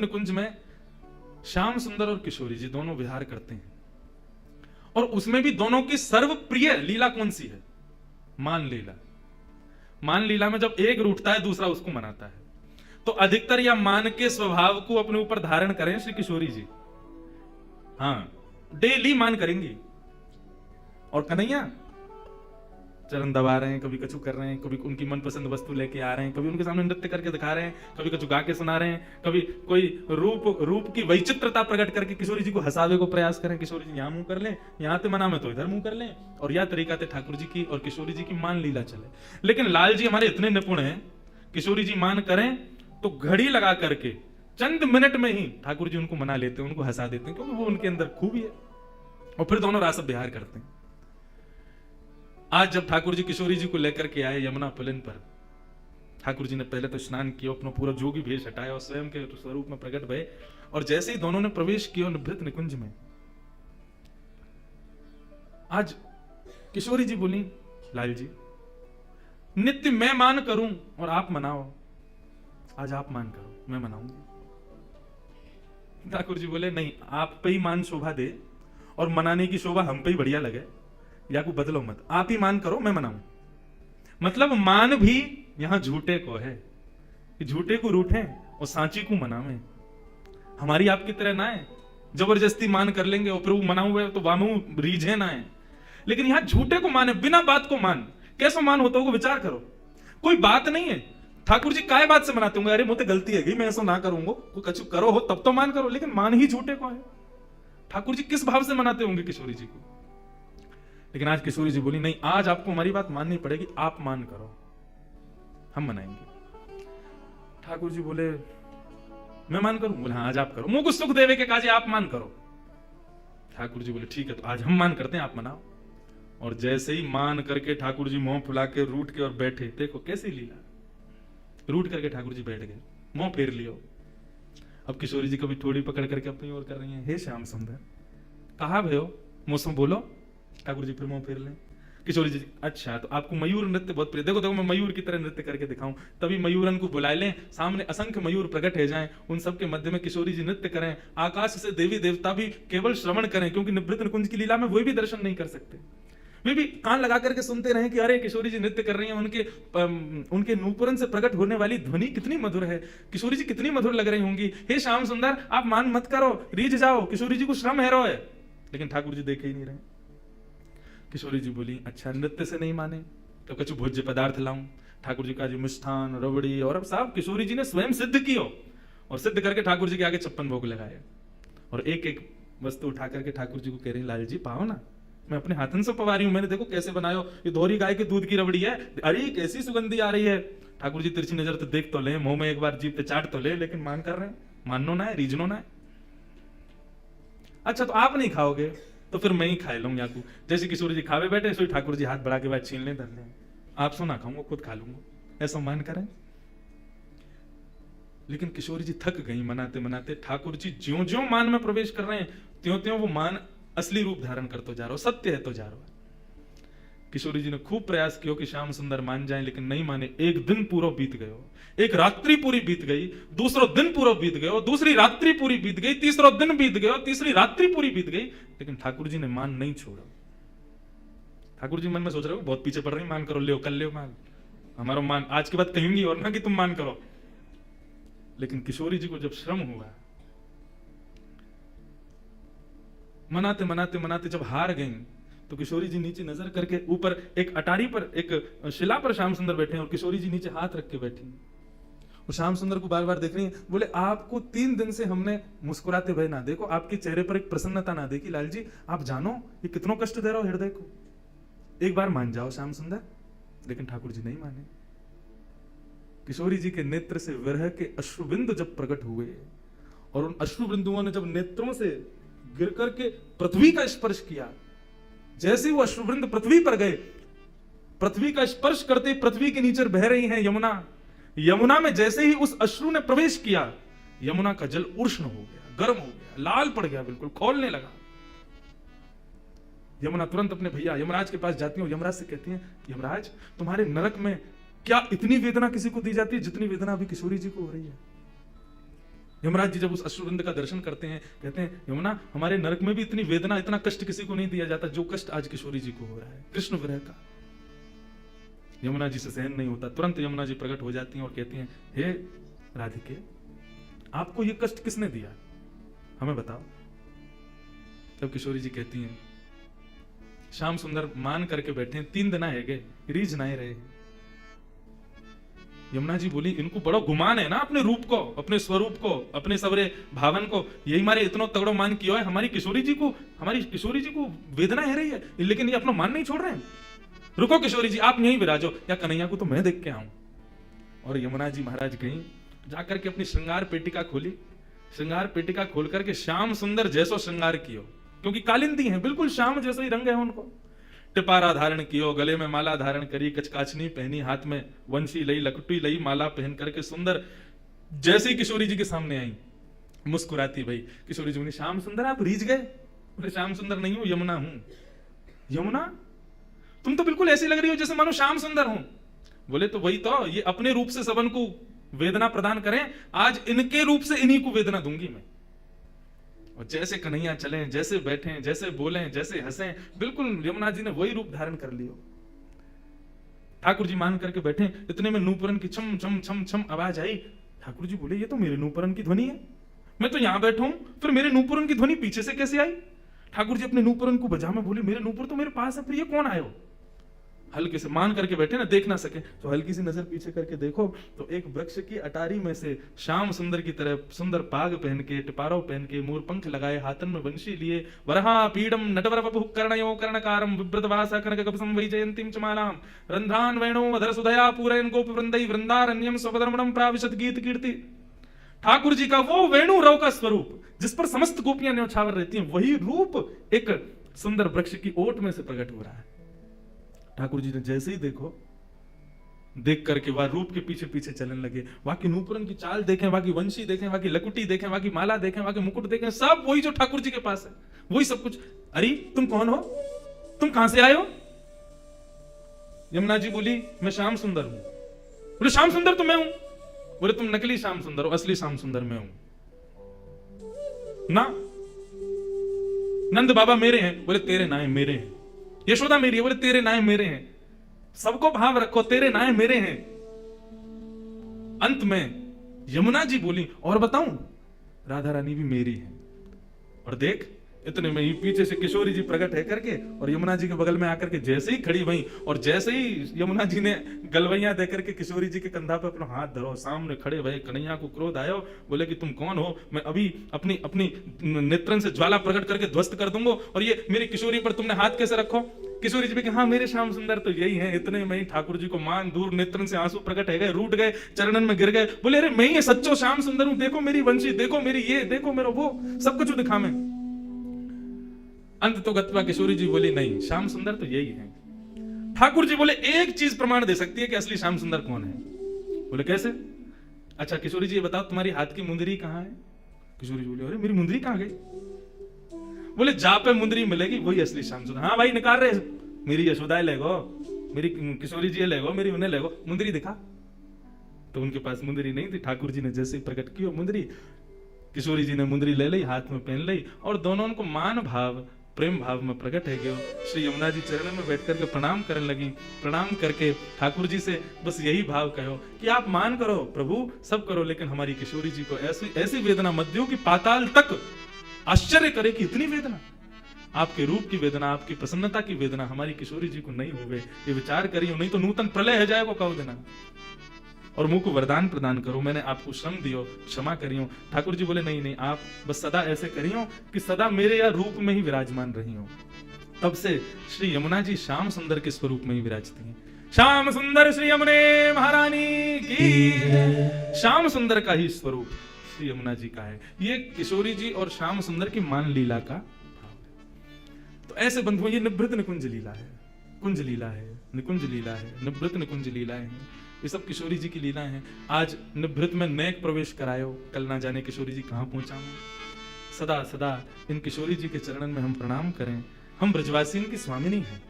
निकुंज में श्याम सुंदर और किशोरी जी दोनों विहार करते हैं, और उसमें भी दोनों की सर्वप्रिय लीला कौन सी है? मान लीला। मान लीला में जब एक रूठता है दूसरा उसको मनाता है, तो अधिकतर या मान के स्वभाव को अपने ऊपर धारण करें श्री किशोरी जी। हाँ, डेली मान करेंगी। और कन्हैया चरण दबा रहे हैं, कभी कछु कर रहे हैं, कभी उनकी मनपसंद वस्तु लेके आ रहे हैं, कभी उनके सामने नृत्य करके दिखा रहे हैं, कभी कछु गा के सुना रहे हैं, कभी कोई रूप की वैचित्रता प्रकट करके किशोरी जी को हंसावे को प्रयास करें। किशोरी जी यहाँ मुंह कर लें, यहाँ ते मना में तो इधर मुंह कर लें, और यह तरीका थे ठाकुर जी की और किशोरी जी की मान लीला चले। लेकिन लाल जी हमारे इतने निपुण हैं, किशोरी जी मान करें तो घड़ी लगा करके चंद मिनट में ही ठाकुर जी उनको मना लेते हैं, उनको हंसा देते हैं, क्योंकि वो उनके अंदर खूबी है। और फिर दोनों रास बिहार करते हैं। आज जब ठाकुर जी किशोरी जी को लेकर के आए यमुना पुलिन पर, ठाकुर जी ने पहले तो स्नान किया, अपना पूरा जोगी भेष हटाया और स्वयं के स्वरूप में प्रकट भये, और जैसे ही दोनों ने प्रवेश किया निभृत निकुंज में, आज किशोरी जी बोली, लाल जी नित्य मैं मान करूं और आप मनाओ, आज आप मान करो मैं मनाऊंगी। ठाकुर जी बोले नहीं, आप पे ही मान शोभा दे और मनाने की शोभा हम पे ही बढ़िया लगे, या को बदलो मत, आप ही मान करो मैं मनाऊं। मतलब मान भी यहां झूठे को है कि झूठे को रूठे और सांची को मनावे। हमारी आपकी तरह ना है जबरदस्ती मान कर लेंगे और फिर वो मना हुए तो वामू रीझे ना है, लेकिन यहां झूठे को माने, बिना बात को मान। कैसा मान होता होगा विचार करो, कोई बात नहीं है। ठाकुर जी काय बात से मनाते होंगे, अरे मुझे गलती है मैं ऐसा ना करूंगा, कोई कछु करो हो तब तो मान करो, लेकिन मान ही झूठे को है। ठाकुर जी किस भाव से मनाते होंगे किशोरी जी को? लेकिन आज किशोरी जी बोली नहीं, आज आपको हमारी बात माननी पड़ेगी, आप मान करो हम मनाएंगे। ठाकुर जी बोले मैं मान करूं? बोले हाँ आज आप करो, मुंह को सुख देवे के काजे आप मान करो। ठाकुर जी बोले ठीक है, तो आज हम मान करते हैं, आप मनाओ। और जैसे ही मान करके ठाकुर जी मुंह फुला के रूठ के और बैठे, देखो कैसी लीला, रूठ करके ठाकुर जी बैठ गए, मुंह फेर लियो। अब किशोरी जी कभी थोड़ी पकड़ करके अपनी ओर कर रही हैं, हे श्याम सुंदर कहा भयो मौसम बोलो। ठाकुर जी फिर मुंह फेर लें। किशोरी जी अच्छा तो आपको मयूर नृत्य बहुत प्रिय, देखो देखो मैं मयूर की तरह नृत्य करके दिखाऊं, तभी मयूरन को बुला लें, सामने असंख्य मयूर प्रकट हो जाएं, उन सबके मध्य में किशोरी जी नृत्य करें, आकाश से देवी देवता भी केवल श्रवण करें, क्योंकि निवृत्त निकुंज की लीला में वो भी दर्शन नहीं कर सकते, वे भी कान लगा करके सुनते रहे कि अरे किशोरी जी नृत्य कर रही हैं, उनके नूपुरन से प्रकट होने वाली ध्वनि कितनी मधुर है, किशोरी जी कितनी मधुर लग रही होंगी। हे श्याम सुंदर आप मान मत करो, रीझ जाओ, किशोरी जी को श्रम है रो है। लेकिन ठाकुर जी देखे ही नहीं रहे। किशोरी जी बोली अच्छा नृत्य से नहीं माने तो कुछ भोज्य पदार्थ लाऊं। ठाकुर जी का जी मिष्ठान रबड़ी, और अब साहब किशोरी जी ने स्वयं सिद्ध कियो और सिद्ध करके ठाकुर जी के आगे 56 भोग लगाए, और एक एक वस्तु उठा करके ठाकुर जी को कह रही लाल जी पाओ ना, मैं अपने हाथन से पवा रही हूं, मैंने देखो कैसे बनायो, ये दोहरी गाय के दूध की रबड़ी है, अरे कैसी सुगंधी आ रही है। ठाकुर जी तिरछी नजर तो देख तो ले, मुंह में एक बार जीभ पे चाट तो ले, लेकिन मान कर रहे हैं, माननो ना है, रीझनो ना है। अच्छा तो आप नहीं खाओगे तो फिर मैं ही खा लूंगा। जैसे किशोरी जी खावे बैठे, सो ठाकुर जी हाथ बढ़ा के बाद छीन ले धर ले, आप सो ना खाऊंगा खुद खा लूंगा, ऐसा मान करें। लेकिन किशोरी जी थक गई मनाते मनाते। ठाकुर जी ज्यों ज्यों मान में प्रवेश कर रहे हैं त्यों त्यों वो मान असली रूप धारण करते जा रहा हो, सत्य है तो जा रहा है। किशोरी जी ने खूब प्रयास किया कि श्याम सुंदर मान जाएं, लेकिन नहीं माने। एक दिन पूरा बीत गयो, एक रात्रि पूरी बीत गई, दूसरा दिन पूरा बीत गयो, दूसरी रात्रि पूरी बीत गई, तीसरा दिन बीत गयो, तीसरी रात्रि पूरी बीत गई, लेकिन ठाकुर जी ने मान नहीं छोड़ा। ठाकुर जी मन में सोच रहे हो बहुत पीछे पड़ रही, मान करो, ले कल ले मान, हमारा मान आज के बाद कहेंगी और ना कि तुम मान करो। लेकिन किशोरी जी को जब श्रम हुआ, मनाते मनाते मनाते जब हार गई, तो किशोरी जी नीचे नजर करके ऊपर एक अटारी पर, एक शिला पर श्याम सुंदर बैठे हैं और किशोरी जी नीचे हाथ रख के बैठी हैं। और श्याम सुंदर को बार बार देख रही हैं। बोले आपको 3 दिन से हमने मुस्कुराते भय ना देखो, आपके चेहरे पर एक प्रसन्नता ना देखी। लाल जी आप जानो ये कितना कष्ट दे रहा हो हृदय को, एक बार मान जाओ श्याम सुंदर। लेकिन ठाकुर जी नहीं माने। किशोरी जी के नेत्र से विरह के अश्रुबिंदु जब प्रकट हुए और उन अश्रुबिंदुओं ने जब नेत्रों से गिर करके पृथ्वी का स्पर्श किया, जैसे ही वो अश्रुबिंदु पृथ्वी पर गए, पृथ्वी का स्पर्श करते पृथ्वी के नीचे बह रही है यमुना। यमुना में जैसे ही उस अश्रु ने प्रवेश किया, यमुना का जल उष्ण हो गया, गर्म हो गया, लाल पड़ गया, बिल्कुल खौलने लगा। यमुना तुरंत अपने भैया यमराज के पास जाती है और यमराज से कहती है, यमराज तुम्हारे नरक में क्या इतनी वेदना किसी को दी जाती है जितनी वेदना अभी किशोरी जी को हो रही है? यमराज जी जब उस अश्रुवृंद का दर्शन करते हैं, कहते हैं यमुना, हमारे नरक में भी इतनी वेदना, इतना कष्ट किसी को नहीं दिया जाता जो कष्ट आज किशोरी जी को हो रहा है, कृष्ण विरह का। यमुना जी से सहन नहीं होता, तुरंत यमुना जी प्रकट हो जाती हैं और कहती हैं, हे राधिके, आपको ये कष्ट किसने दिया, हमें बताओ। तब किशोरी जी कहती हैं, श्याम सुंदर मान करके बैठे हैं, 3 दिन आए गए, रीझ ना रहे। यमुना जी बोली, इनको बड़ा गुमान है ना अपने रूप को, अपने स्वरूप को, अपने सबरे भावन को, यही मारे इतना तगड़ो मान किया है, हमारी किशोरी जी को वेदना है रही है, लेकिन ये अपना मान नहीं छोड़ रहे हैं। रुको किशोरी जी, आप यहीं विराजो, या कन्हैया को तो मैं देख के आऊं। और यमुना जी महाराज गई, जाकर के अपनी श्रृंगार पेटिका खोली, श्रृंगार पेटिका खोल करके श्याम सुंदर जैसो श्रृंगार कियो, क्योंकि कालिंदी हैं, बिल्कुल श्याम जैसा ही रंग है उनको। टिपारा धारण कियो, गले में माला धारण करी, कचकाचनी पहनी, हाथ में वंशी लई, लकटी लई, माला पहन करके सुंदर जैसे ही किशोरी जी के सामने आई, मुस्कुराती भाई। किशोरी जी बोली, श्याम सुंदर आप रीझ गए? बोले, श्याम सुंदर नहीं हूं, यमुना हूं। यमुना, तुम तो बिल्कुल ऐसी लग रही हो जैसे मानो श्याम सुंदर हूं। बोले, तो वही तो, ये अपने रूप से सबन को वेदना प्रदान करें, आज इनके रूप से इन्हीं को वेदना दूंगी मैं। और जैसे कन्हैया चले, जैसे बैठे, जैसे बोले, जैसे हंसे, बिल्कुल यमुना जी ने वही रूप धारण कर लियो। ठाकुर जी मान करके बैठे, इतने में नूपुरन की छम छम छम छम आवाज आई। ठाकुर जी बोले, ये तो मेरे नूपुरन की ध्वनि है, मैं तो यहां बैठा हूं, फिर मेरे नूपुरन की ध्वनि पीछे से कैसे आई? ठाकुर जी अपने नूपुरन को बजा में बोले, मेरे नूपुर तो मेरे पास है, फिर ये कौन आयो? हल्के से मान करके बैठे ना, देख ना सके, तो हल्की सी नजर पीछे करके देखो तो एक वृक्ष की अटारी में से श्याम सुंदर की तरह सुंदर पाग पहन के, टिपारो पहन के, मोर पंख लगाए, हाथन में वंशी लिए, वरहा पीडम नटवर वपुः कर्णयो कर्णकारम विभ्रतवासा कनककपसं वैजयन्तीं च मालां रंध्रान वेणो वधर सुधया पूरयन् गोपवृन्दै वृंदारण्यं स्वपदरमणं प्राविशत गीत कीर्ति। ठाकुर जी का वो वेणु रव का स्वरूप, जिस पर समस्त गोपियां न्यौछावर रहती हैं, वही रूप एक सुंदर वृक्ष की ओट में से प्रकट हो रहा है। ठाकुर जी ने जैसे ही देखो, देख करके वह रूप के पीछे पीछे चलने लगे। वहां की नूपुरन की चाल देखें, वहां की वंशी देखें, वहां की लकुटी देखें, वहां की माला देखें, वहां के मुकुट देखें, सब वही जो ठाकुर जी के पास है, वही सब कुछ। अरे तुम कौन हो, तुम कहां से आए हो? यमुना जी बोली, मैं श्याम सुंदर हूं। बोले, श्याम सुंदर तो मैं हूं। बोले, तुम नकली श्याम सुंदर हो, असली श्याम सुंदर मैं हूं ना। नंद बाबा मेरे हैं। बोले, तेरे नाए मेरे हैं। यशोदा मेरी है। बोले, तेरे नाए मेरे हैं। सबको भाव रखो, तेरे नाए मेरे हैं। अंत में यमुना जी बोली, और बताऊं, राधा रानी भी मेरी है। और देख, इतने में ही पीछे से किशोरी जी प्रकट है करके और यमुना जी के बगल में आकर के जैसे ही खड़ी वहीं, और जैसे ही यमुना जी ने गलवैया देकर के किशोरी जी के कंधा पे अपना हाथ धरो, सामने खड़े भये कन्हैया को क्रोध आयो। बोले कि तुम कौन हो? मैं अभी अपनी अपनी नेत्रन से ज्वाला प्रकट करके ध्वस्त कर दूंगा, और ये मेरी किशोरी पर तुमने हाथ कैसे रखो? किशोरी जी भी हाँ, मेरे श्याम सुंदर तो यही है। इतने में ही ठाकुर जी को मान दूर नेत्रन से आंसू प्रकट है गए, रूठ गए, चरणन में गिर गए। बोले, अरे मैं ही सच्चो श्याम सुंदर हूं, देखो मेरी वंशी, देखो मेरी ये, देखो मेरा वो, सब कुछ दिखा में। अंत तो गत्वा किशोरी जी बोली, नहीं, श्याम सुंदर तो यही है। ठाकुर जी बोले, एक चीज प्रमाण दे सकती है कि असली श्याम सुंदर कौन है। बोले, कैसे? अच्छा किशोरी जी, ये बताओ तुम्हारी हाथ की मुंदरी कहां है? किशोरी जी बोले, अरे मेरी मुंदरी कहां गई? बोले, जा पे मुंदरी मिलेगी वही असली श्याम सुंदर। हाँ भाई, निकाल रहे, मेरी यशोदाएं ले गो, मेरी किशोरी जी ले गो, मेरी उन्हें ले गो, मुंदरी दिखा। तो उनके पास मुंदरी नहीं थी। ठाकुर जी ने जैसे ही प्रकट की मुंदरी, किशोरी जी ने मुंदरी ले ली, हाथ में पहन ली, और दोनों उनको मान भाव, प्रेम भाव में प्रकट है गयो। श्री यमुना जी चरण में बैठ करके प्रणाम करने लगी। प्रणाम करके ठाकुर जी से बस यही भाव कहो कि आप मान करो प्रभु, सब करो, लेकिन हमारी किशोरी जी को ऐसी ऐसी वेदना मत दो कि पाताल तक आश्चर्य करे कि इतनी वेदना। आपके रूप की वेदना, आपकी प्रसन्नता की वेदना हमारी किशोरी जी को नहीं हुए, ये विचार करियो, नहीं तो नूतन प्रलय है जाएगा कहो देना। और मुंह को वरदान प्रदान करो, मैंने आपको श्रम दियो, क्षमा करियो। ठाकुर जी बोले, नहीं नहीं, आप बस सदा ऐसे करियो कि सदा मेरे या रूप में ही विराजमान रही हो। तब से श्री यमुना जी श्याम सुंदर के स्वरूप में ही विराजती हैं। श्याम सुंदर श्री यमुने महारानी की। श्याम सुंदर का ही स्वरूप श्री यमुना जी का है। ये किशोरी जी और श्याम सुंदर की मान लीला का भाव है। तो ऐसे बंधुओं, ये निभृत निकुंज लीला है, कुंज लीला है, निकुंज लीला है, निभृत निकुंज लीलाएं हैं। ये सब किशोरी जी की लीलाएं हैं। आज निभृत में नेक प्रवेश करायो, कल ना जाने किशोरी जी कहां पहुंचा हूं। सदा सदा इन किशोरी जी के चरणन में हम प्रणाम करें। हम ब्रजवासियों की स्वामिनी हैं,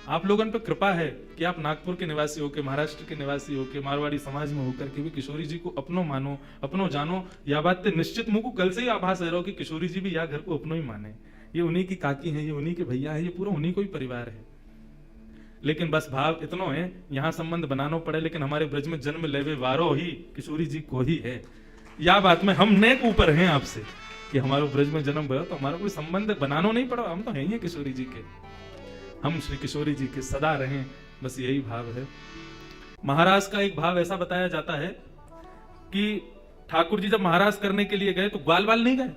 आप लोगों पर कृपा है कि आप नागपुर के निवासी हो के, महाराष्ट्र के निवासी हो के, मारवाड़ी समाज में होकर के भी किशोरी जी को अपनो मानो, अपनो जानो। या बात तो निश्चित मुझको कल से ही आभास है रहो कि किशोरी जी भी यहाँ घर को अपनो ही माने। ये उन्हीं की काकी है, ये उन्हीं के भैया है, ये पूरा उन्हीं को ही परिवार है। लेकिन बस भाव इतना है, यहाँ संबंध बनाना पड़े, लेकिन हमारे ब्रज में जन्म लेवे वारो ही किशोरी जी को ही है। या बात में हम नेक ऊपर हैं आपसे कि हमारे ब्रज में जन्म भयो तो हमारा कोई संबंध बनाना नहीं पड़ा, हम तो हैं ही किशोरी जी के, हम श्री किशोरी जी के सदा रहें, बस यही भाव है। महाराज का एक भाव ऐसा बताया जाता है कि ठाकुर जी जब महाराज करने के लिए गए तो ग्वाल बाल नहीं गए,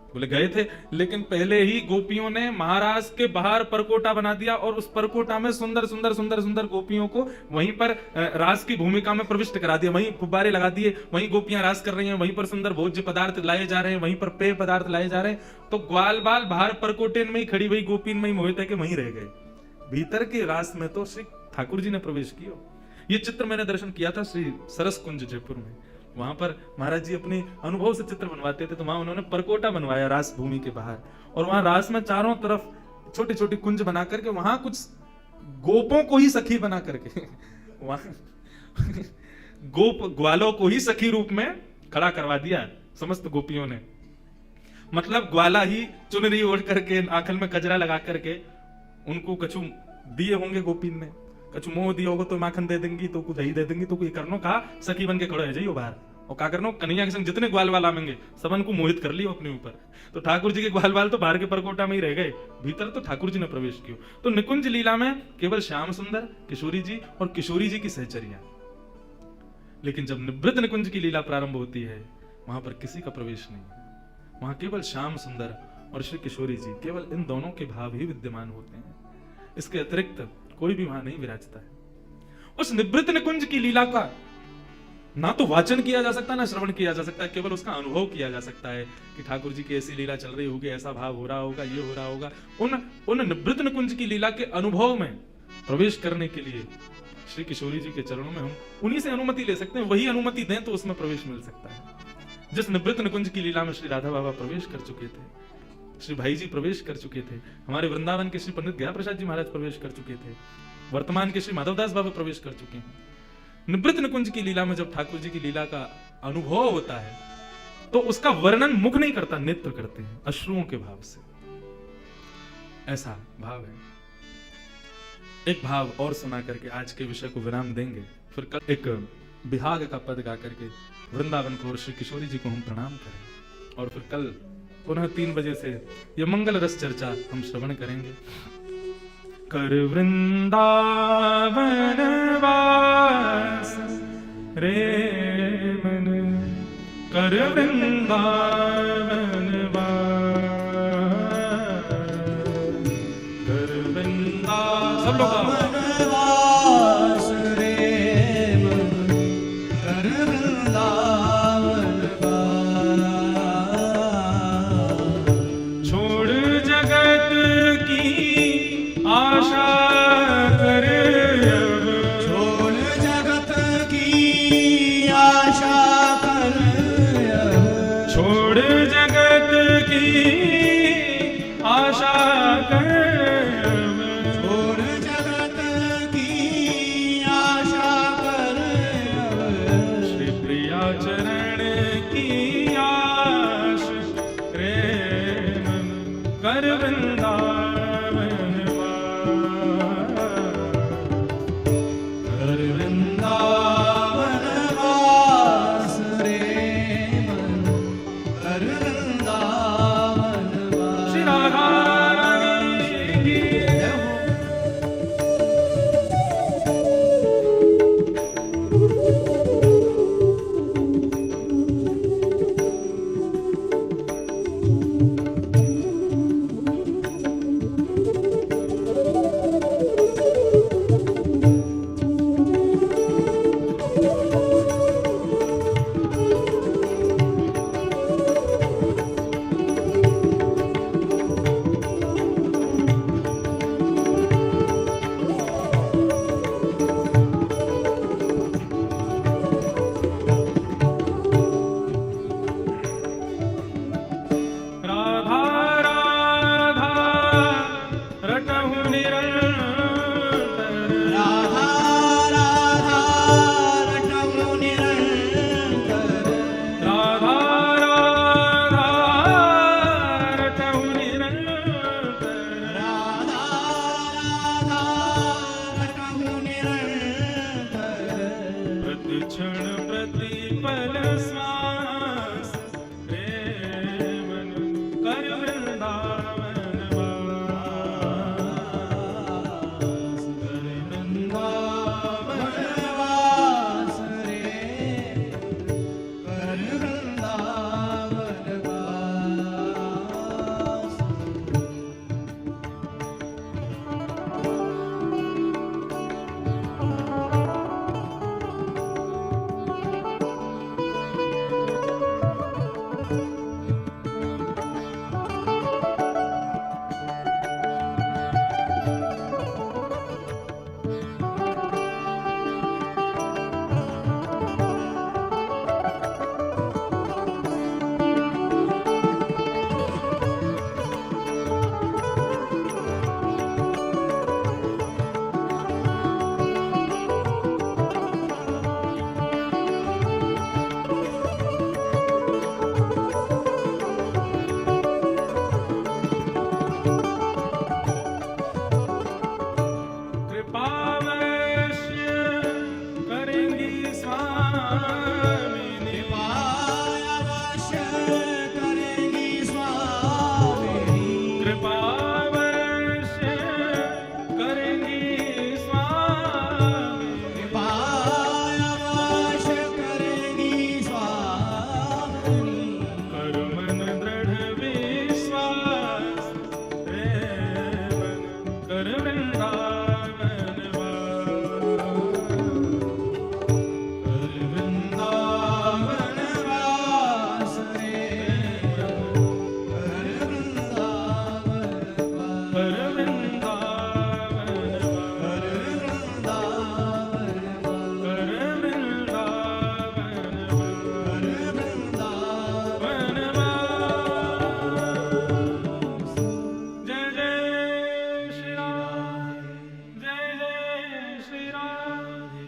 बोले गए थे, लेकिन पहले ही गोपियों ने महाराज के बाहर परकोटा बना दिया और उस परकोटा में सुंदर सुंदर सुंदर सुंदर गोपियों को वहीं पर रास की भूमिका में प्रविष्ट करा दिया। वहीं फुब्बारे लगा दिए, वहीं गोपियां रास कर रही हैं, वहीं पर सुंदर भोज्य पदार्थ लाए जा रहे हैं, वहीं पर पेय पदार्थ लाए जा रहे हैं। तो ग्वाल बाल बाहर परकोटे में ही खड़ी, वही गोपीन में ही मोहित है कि वहीं रह गए। भीतर के रास में तो श्री ठाकुर जी ने प्रवेश किया। ये चित्र मैंने दर्शन किया था श्री सरस कुंज जयपुर में। वहां पर महाराज जी अपने अनुभव से चित्र बनवाते थे, तो वहां उन्होंने परकोटा बनवाया रास भूमि के बाहर, और वहां रास में चारों तरफ छोटी छोटी कुंज बना करके वहां कुछ गोपों को ही सखी बना करके वहां गोप ग्वालों को ही सखी रूप में खड़ा करवा दिया समस्त गोपियों ने। मतलब ग्वाला ही चुनरी ओढ़ करके, आंखल में कजरा लगा करके उनको कछु दिए होंगे गोपीन ने, कछु मोह दिया होगा तो माखन दे देंगी, तो कुछ दही दे देंगी, तो कोई करनो कहा सखी बन के खड़ो है जाइयो बाहर, और क्या करनो कन्हैया के संग जितने ग्वाल वाल आवेंगे सबन को मोहित कर लियो अपने ऊपर। तो ठाकुर जी के ग्वाल वाल तो बाहर के परकोटा में ही रह गए, भीतर तो ठाकुर जी ने प्रवेश किया। तो निकुंज लीला में केवल श्याम सुंदर, किशोरी जी और किशोरी जी की सहचर्या, लेकिन जब निवृत्त निकुंज की लीला प्रारंभ होती है वहां पर किसी का प्रवेश नहीं है, वहां केवल श्याम सुंदर और श्री किशोरी जी, केवल इन दोनों के भाव ही विद्यमान होते हैं, इसके अतिरिक्त कोई भी वहां नहीं विराजता है। उस निवृत्त निकुंज की लीला का ना तो वाचन किया जा सकता, ना श्रवण किया जा सकता है, केवल उसका अनुभव किया जा सकता है कि ठाकुर जी की ऐसी लीला चल रही होगी, ऐसा भाव हो रहा होगा, ये हो रहा होगा। उन निवृत्त निकुंज की लीला के अनुभव में प्रवेश करने के लिए श्री किशोरी जी के चरणों में हम उन्हीं से अनुमति ले सकते हैं, वही अनुमति दें तो उसमें प्रवेश मिल सकता है। जिस निवृत्त निकुंज की लीला में श्री राधा बाबा प्रवेश कर चुके थे, श्री भाई जी प्रवेश कर चुके थे, हमारे वृंदावन के श्री पंडित गया प्रसाद जी महाराज प्रवेश कर चुके थे, वर्तमान के श्री माधवदास बाबा प्रवेश कर चुके हैं। निवृत्त निकुंज की लीला में जब ठाकुर जी की लीला का अनुभव होता है तो उसका वर्णन मुख नहीं करता, नेत्र करते हैं अश्रुओं के भाव से, ऐसा भाव है। एक भाव और सुना करके आज के विषय को विराम देंगे, फिर कल एक बिहाग का पद गा करके वृंदावन को और श्री किशोरी जी को हम प्रणाम करें, और फिर कल पुनः 3 बजे से ये मंगल रस चर्चा हम श्रवण करेंगे। कर वृंदावन वास रे मन, कर वृंदावन वास, कर वृंदावन, सब लोग वास रे मन, कर वृंदावन वास, छोड़ जगत की आशा कर अब, छोड़ जगत की आशा कर अब, छोड़ जगत की आशा कर अब, छोड़ जगत की आशा कर अब, श्री प्रिया चरण की आश रे मन, कर वृंदावन वास, कर वृंदावन वास रे मन, कर वृंदावन वास। श्री राधा रानी की जय हो।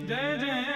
जय जय